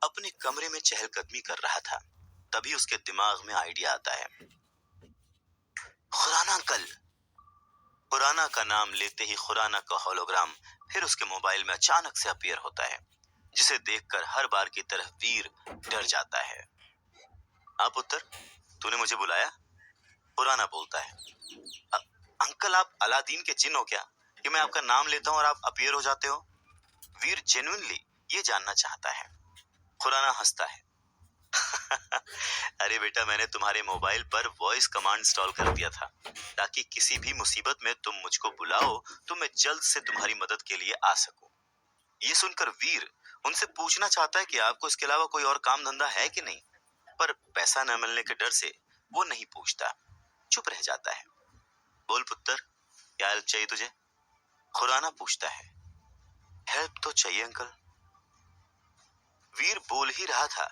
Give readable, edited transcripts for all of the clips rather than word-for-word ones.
अपने कमरे में चहलकदमी कर रहा था। तभी उसके दिमाग में आइडिया आता है। खुराना अंकल। खुराना का नाम लेते ही खुराना का होलोग्राम फिर उसके मोबाइल में अचानक से अपीयर होता है, जिसे देखकर हर बार की तरह वीर डर जाता है। हाँ पुत्र, तूने मुझे बुलाया? खुराना बोलता है। "अ- अंकल, आप अलादीन के जिन हो क्या कि मैं आपका नाम लेता हूँ और आप अपीयर हो जाते हो?" वीर जेन्युइनली ये जानना चाहता है। खुराना हंसता है। अरे बेटा, मैंने तुम्हारे मोबाइल पर वॉइस कमांड इंस्टॉल कर दिया था ताकि किसी भी मुसीबत में तुम मुझको बुलाओ तो मैं जल्द से तुम्हारी मदद के लिए आ सकूं। ये सुनकर वीर उनसे पूछना चाहता है कि आपको इसके अलावा कोई और काम धंधा है कि नहीं, पर पैसा न मिलने के डर से वो नहीं पूछता, चुप रह जाता है। बोल पुत्र, क्या हेल्प चाहिए तुझे? खुराना पूछता है। हेल्प तो चाहिए अंकल। वीर बोल ही रहा था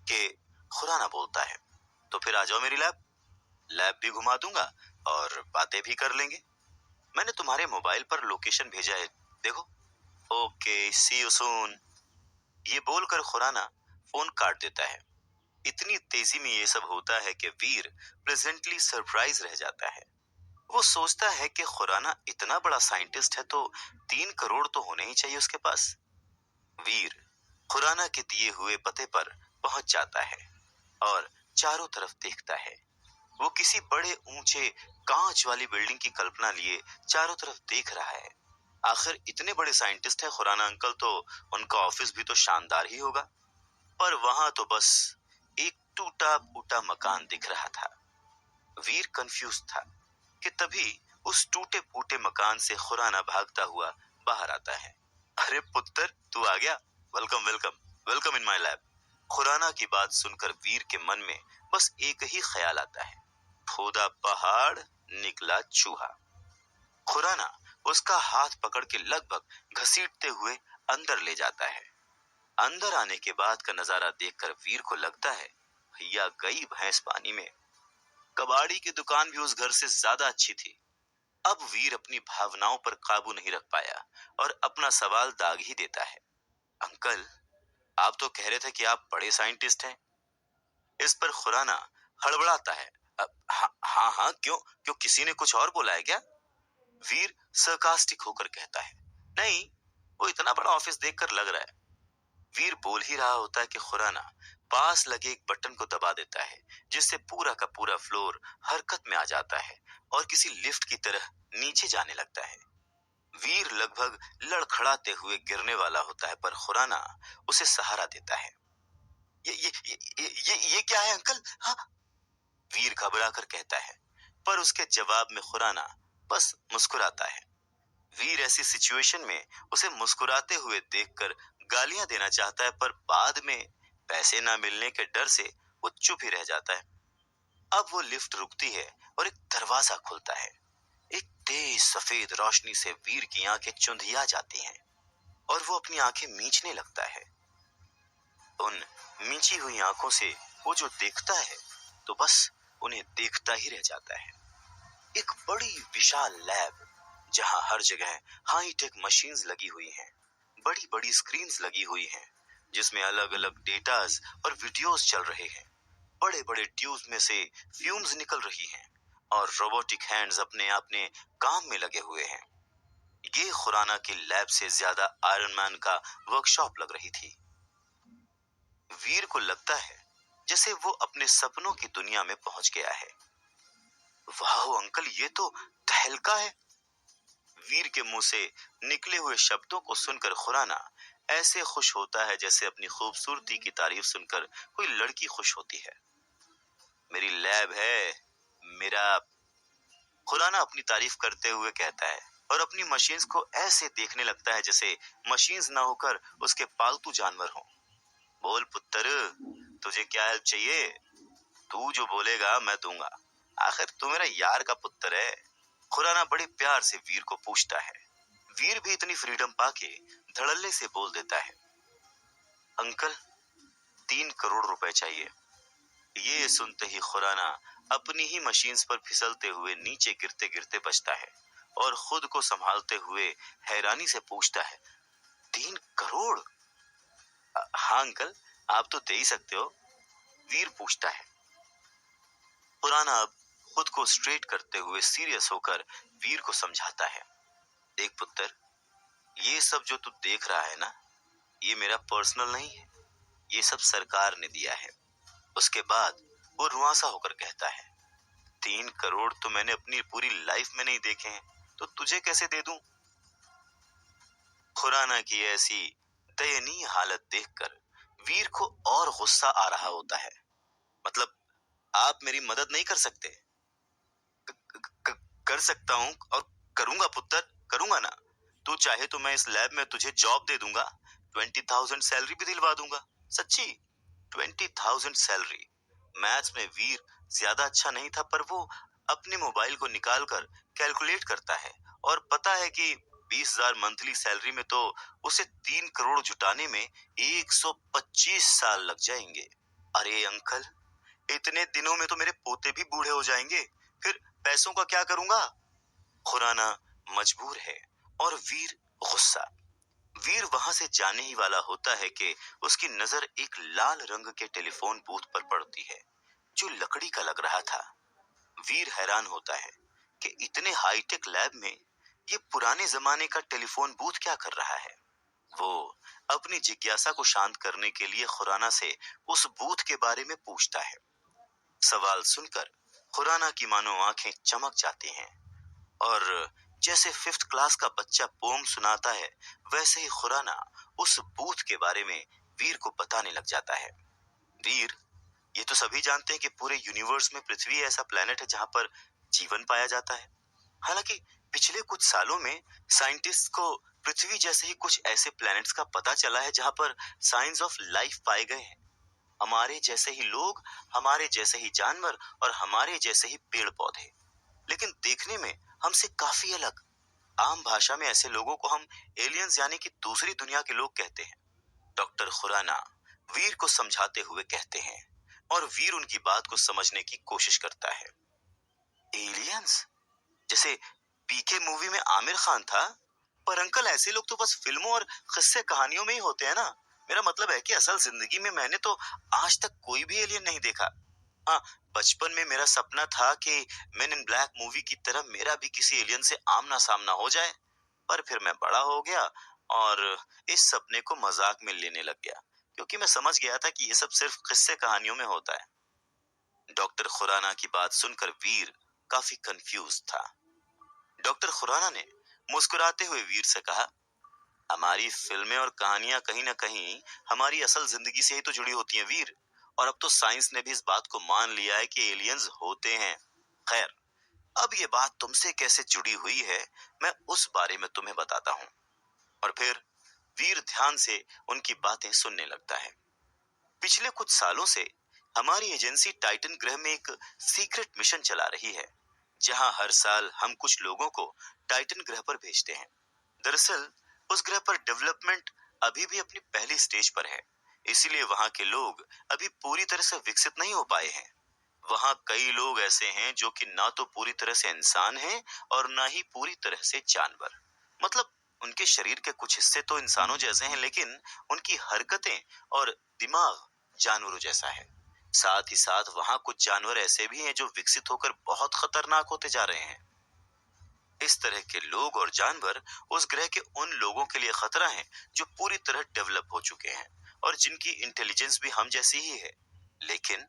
कि खुराना बोलता है, तो फिर आ जाओ मेरी लैब। लैब भी घुमा दूंगा और बातें भी कर लेंगे। मैंने तुम्हारे मोबाइल पर लोकेशन भेजा है, देखो। Okay, see you soon. ये बोलकर खुराना फोन काट देता है। इतनी तेजी में ये सब होता है कि वीर प्लेजेंटली सरप्राइज रह जाता है। वो सोचता है कि खुराना इतना बड़ा साइंटिस्ट है तो 3 करोड़ तो होने ही चाहिए उसके पास। वीर खुराना के दिए हुए पते पर पहुंच जाता है और चारों तरफ देखता है। वो किसी बड़े ऊंचे कांच वाली बिल्डिंग की कल्पना लिए चारों तरफ देख रहा है। आखिर इतने बड़े साइंटिस्ट है खुराना अंकल, तो उनका ऑफिस भी तो शानदार ही होगा। पर वहां तो बस एक टूटा फूटा मकान दिख रहा था। वीर कंफ्यूज था कि तभी उस टूटे फूटे मकान से खुराना भागता हुआ बाहर आता है। अरे पुत्र, तू आ गया। Welcome welcome welcome in my lab. Khurana की बात सुनकर वीर के मन में बस एक ही ख्याल आता है। खोदा पहाड़, निकला चूहा। खुराना उसका हाथ पकड़ के लगभग घसीटते हुए अंदर ले जाता है। अंदर आने के बाद का नजारा देखकर वीर को लगता है, भैया गई भैंस पानी में। कबाड़ी की दुकान भी उस घर से ज्यादा अच्छी थी। अब वीर अपनी भावनाओं पर काबू नहीं रख पाया और अपना सवाल दाग ही देता है। अंकल, आप तो कह रहे थे कि आप बड़े साइंटिस्ट हैं। इस पर खुराना हड़बड़ाता है। हाँ हाँ हाँ, क्यों क्यों किसी ने कुछ और बोला है क्या? वीर सरकास्टिक होकर कहता है। नहीं, वो इतना बड़ा ऑफिस देखकर लग रहा है। वीर बोल ही रहा होता है कि खुराना पास लगे एक बटन को दबा देता है, जिससे पूरा का पूरा फ्लोर हरकत में आ जाता है और किसी लिफ्ट की तरह नीचे जाने लगता है। वीर लगभग लड़खड़ाते हुए गिरने वाला होता है, पर खुराना उसे सहारा देता है। ये क्या है अंकल? हाँ, वीर घबरा कर कहता है, पर उसके जवाब में खुराना बस मुस्कुराता है। वीर ऐसी सिचुएशन में उसे मुस्कुराते हुए देखकर गालियां देना चाहता है, पर बाद में पैसे ना मिलने के डर से वो चुप ही रह जाता है। अब वो लिफ्ट रुकती है और एक दरवाजा खुलता है। एक तेज सफेद रोशनी से वीर की आंखें चुंधिया जाती हैं और वो अपनी आंखें मींचने लगता है। उन मींची हुई आंखों से वो जो देखता है तो बस उन्हें देखता ही रह जाता है। एक बड़ी विशाल लैब, जहां हर जगह हाईटेक मशीन्स लगी हुई हैं, बड़ी बड़ी स्क्रीन्स लगी हुई हैं, जिसमें अलग अलग डेटास और वीडियोस चल रहे हैं। बड़े बड़े ट्यूब्स में से फ्यूम्स निकल रही हैं और रोबोटिक हैंड्स अपने अपने काम में लगे हुए हैं। ये खुराना की लैब से ज्यादा आयरन मैन का वर्कशॉप लग रही थी। वीर को लगता है जैसे वो अपने सपनों की दुनिया में पहुंच गया है। वाह अंकल, ये तो तहलका है। वीर के मुंह से निकले हुए शब्दों को सुनकर खुराना ऐसे खुश होता है जैसे अपनी खूबसूरती की तारीफ सुनकर कोई लड़की खुश होती है। मेरी लैब है, मेरा, खुराना अपनी तारीफ करते हुए कहता है और अपनी मशीन्स को ऐसे देखने लगता है जैसे मशीन्स ना होकर उसके पालतू जानवर हों। बोल पुत्र, तुझे क्या हेल्प चाहिए? तू जो बोलेगा मैं दूंगा, आखिर तू मेरा यार का पुत्र है। खुराना बड़े प्यार से वीर को पूछता है। वीर भी इतनी फ्रीडम पाके धड़ल्ले से बोल देता है, अंकल 3 करोड़ रुपए चाहिए। ये सुनते ही खुराना अपनी ही मशीन्स पर फिसलते हुए नीचे गिरते गिरते बचता है और खुद को संभालते हुए हैरानी से पूछता है, 3 करोड़? हाँ अंकल, आप तो दे ही सकते हो। वीर पूछता है। खुराना अब खुद को स्ट्रेट करते हुए सीरियस होकर वीर को समझाता है। देख पुत्र, ये सब जो तू देख रहा है ना, ये मेरा पर्सनल नहीं है, ये सब सरकार ने दिया है। उसके बाद वो रुआंसा होकर कहता है, 3 करोड़ तो मैंने अपनी पूरी लाइफ में नहीं देखे हैं, तो तुझे कैसे दे दूं? खुराना की ऐसी दयनीय हालत देखकर वीर को और गुस्सा आ रहा होता है। मतलब, आप मेरी मदद नहीं कर सकते? कर सकता हूं और करूंगा पुत्र, करूंगा ना। तू चाहे तो मैं इस लैब में तुझे जॉब दे दूंगा, 20,000 सैलरी भी दिलवा दूंगा। सच्ची, 20,000 सैलरी। मैथ्स में वीर ज्यादा अच्छा नहीं था, पर वो अपने मोबाइल को निकालकर कैलकुलेट करता है और पता है कि 20,000 मंथली सैलरी में तो उसे 3 करोड़ जुटाने में 125 साल लग जाएंगे। अरे अंकल, इतने दिनों में तो मेरे पोते भी बूढ़े हो जाएंगे, फिर पैसों का क्या करूंगा? खुराना मजबूर है और वीर गुस्सा। वीर वहां से जाने ही वाला होता है कि उसकी नजर एक लाल रंग के टेलीफोन बूथ पर पड़ती है, जो लकड़ी का लग रहा था। वीर हैरान होता है कि इतने हाईटेक लैब में ये पुराने जमाने का टेलीफोन बूथ क्या कर रहा है। वो अपनी जिज्ञासा को शांत करने के लिए खुराना से उस बूथ के बारे में पूछता है। सवाल सुनकर खुराना की मानो आंखें चमक जाती हैं और जैसे 5th क्लास का बच्चा पोम सुनाता है, वैसे ही खुराना उस बूथ के बारे में वीर को बताने लग जाता है। वीर, ये तो सभी जानते हैं कि पूरे यूनिवर्स में पृथ्वी ऐसा प्लेनेट है जहां पर जीवन पाया जाता है। हालांकि पिछले कुछ सालों में साइंटिस्ट को पृथ्वी जैसे ही कुछ ऐसे प्लैनेट्स का पता चला है जहां पर साइंस ऑफ लाइफ पाए गए हैं। हमारे जैसे ही लोग, हमारे जैसे ही जानवर और हमारे जैसे ही पेड़ पौधे, लेकिन देखने में हमसे काफी अलग। आम भाषा में ऐसे लोगों को हम एलियंस यानी कि दूसरी दुनिया के लोग कहते हैं। डॉक्टर खुराना वीर को समझाते हुए कहते हैं और वीर उनकी बात को समझने की कोशिश करता है। एलियंस? जैसे पीके मूवी में आमिर खान था? पर अंकल, ऐसे लोग तो बस फिल्मों और किस्से कहानियों में ही होते हैं ना। मेरा मतलब है कि असल जिंदगी में मैंने तो आज तक कोई भी एलियन नहीं देखा। हाँ, बचपन में मेरा सपना था कि मैन इन ब्लैक मूवी की तरह मेरा भी किसी एलियन से आमना सामना हो जाए, पर फिर मैं बड़ा हो गया और इस सपने को मजाक में लेने लग गया, क्योंकि मैं समझ गया था कि ये सब सिर्फ किस्से कहानियों में होता है। डॉक्टर खुराना की बात सुनकर वीर काफी कंफ्यूज था। डॉक्टर खुराना ने मुस्कुराते हुए वीर से कहा, हमारी फिल्में और कहानियां कहीं ना कहीं हमारी असल जिंदगी से ही तो जुड़ी होती हैं वीर, और अब तो साइंस ने भी इस बात को मान लिया है कि एलियंस होते हैं। खैर, अब ये बात तुमसे कैसे जुड़ी हुई है, मैं उस बारे में तुम्हें बताता हूँ। और फिर वीर ध्यान से उनकी बातें सुनने लगता है। पिछले कुछ सालों से हमारी एजेंसी टाइटन ग्रह में एक सीक्रेट मिशन चला रही है, जहां हर साल हम कुछ लोगों को टाइटन ग्रह पर भेजते हैं। दरअसल उस ग्रह पर डेवलपमेंट अभी भी अपनी पहली स्टेज पर है, इसीलिए वहां के लोग अभी पूरी तरह से विकसित नहीं हो पाए हैं। वहां कई लोग ऐसे हैं जो कि ना तो पूरी तरह से इंसान हैं और ना ही पूरी तरह से जानवर। मतलब, उनके शरीर के कुछ हिस्से तो इंसानों जैसे हैं, लेकिन उनकी हरकतें और दिमाग जानवरों जैसा है। साथ ही साथ वहां कुछ जानवर ऐसे भी हैं जो विकसित होकर बहुत खतरनाक होते जा रहे हैं। इस तरह के लोग और जानवर उस ग्रह के उन लोगों के लिए खतरा हैं जो पूरी तरह डेवलप हो चुके हैं और जिनकी इंटेलिजेंस भी हम जैसी ही है। लेकिन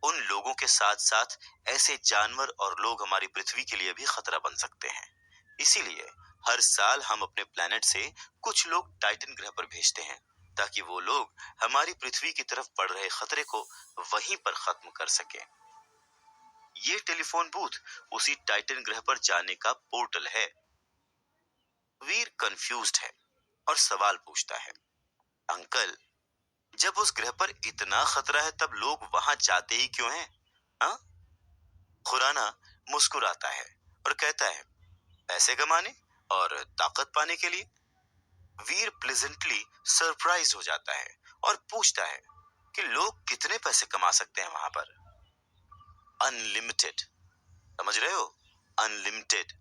उन लोगों के साथ साथ ऐसे जानवर और लोग हमारी पृथ्वी के लिए भी खतरा बन सकते हैं। इसीलिए हर साल हम अपने प्लेनेट से कुछ लोग टाइटन ग्रह पर भेजते हैं, ताकि वो लोग हमारी पृथ्वी की तरफ बढ़ रहे खतरे को वहीं पर खत्म कर सकें। ये टेलीफोन बूथ उसी टाइटन ग्रह पर जाने का पोर्टल है। वीर कंफ्यूज्ड है और सवाल पूछता है, अंकल, जब उस ग्रह पर इतना खतरा है तब लोग वहां जाते ही क्यों हैं? हाँ? खुराना मुस्कुराता है और कहता है, पैसे कमाने और ताकत पाने के लिए। वीर प्लेजेंटली सरप्राइज हो जाता है और पूछता है कि लोग कितने पैसे कमा सकते हैं वहां पर। अनलिमिटेड, समझ रहे हो? अनलिमिटेड।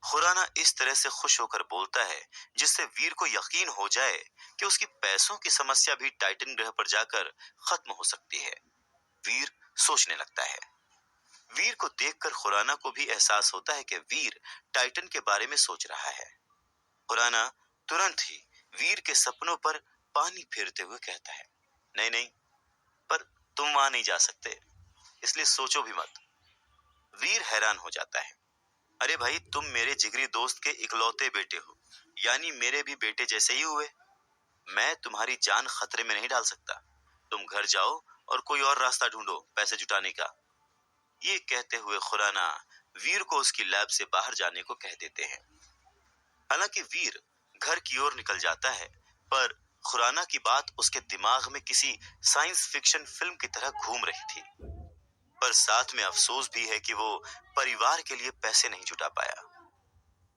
खुराना इस तरह से खुश होकर बोलता है जिससे वीर को यकीन हो जाए कि उसकी पैसों की समस्या भी टाइटन ग्रह पर जाकर खत्म हो सकती है। वीर सोचने लगता है। वीर को देखकर खुराना को भी एहसास होता है कि वीर टाइटन के बारे में सोच रहा है। खुराना तुरंत ही वीर के सपनों पर पानी फेरते हुए कहता है, नहीं नहीं, पर तुम वहां नहीं जा सकते, इसलिए सोचो भी मत। वीर हैरान हो जाता है। अरे भाई, तुम मेरे जिगरी दोस्त के इकलौते बेटे हो, यानी मेरे भी बेटे जैसे ही हुए। मैं तुम्हारी जान खतरे में नहीं डाल सकता। तुम घर जाओ और कोई और रास्ता ढूंढो पैसे जुटाने का। ये कहते हुए खुराना वीर को उसकी लैब से बाहर जाने को कह देते हैं। हालांकि वीर घर की ओर निकल जाता है, पर खुराना की बात उसके दिमाग में किसी साइंस फिक्शन फिल्म की तरह घूम रही थी। पर साथ में अफसोस भी है कि वो परिवार के लिए पैसे नहीं जुटा पाया।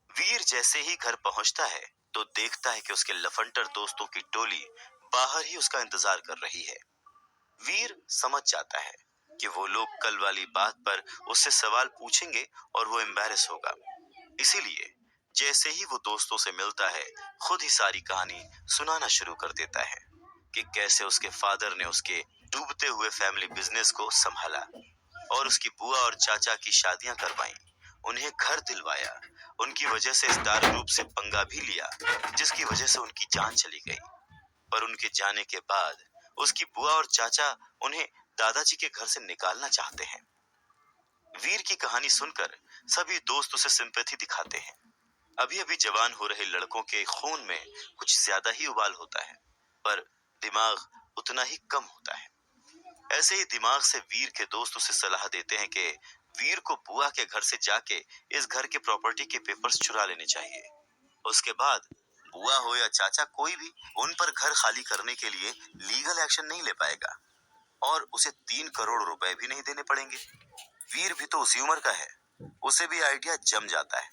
वीर जैसे ही घर पहुंचता है तो देखता है कि उसके लफंटर दोस्तों की टोली बाहर ही उसका इंतजार कर रही है। वीर समझ जाता है कि वो लोग कल वाली बात पर उससे सवाल पूछेंगे और वो एम्बैरेस होगा। इसीलिए जैसे ही वो दोस्तों से मिलता है, खुद ही सारी कहानी सुनाना शुरू कर देता है कि कैसे उसके फादर ने उसके डूबते हुए फैमिली बिजनेस को संभाला और उसकी बुआ और चाचा की शादियां करवाई, उन्हें घर दिलवाया, उनकी वजह से स्टार ग्रुप से पंगा भी लिया, जिसकी वजह से उनकी जान चली गई। पर उनके जाने के बाद उसकी बुआ और चाचा उन्हें दादाजी के घर से निकालना चाहते हैं। वीर की कहानी सुनकर सभी दोस्त उसे सिंपैथी दिखाते हैं। अभी अभी जवान हो रहे लड़कों के खून में कुछ ज्यादा ही उबाल होता है, पर दिमाग उतना ही कम होता है। ऐसे ही दिमाग से वीर के दोस्त उसे सलाह देते हैं कि वीर को बुआ के घर से जाके इस घर के प्रॉपर्टी के पेपर्स चुरा लेने चाहिए। उसके बाद बुआ हो या चाचा, कोई भी उन पर घर खाली करने के लिए लीगल एक्शन नहीं ले पाएगा और उसे 3 करोड़ रुपए भी नहीं देने पड़ेंगे। वीर भी तो उसी उम्र का है, उसे भी आइडिया जम जाता है।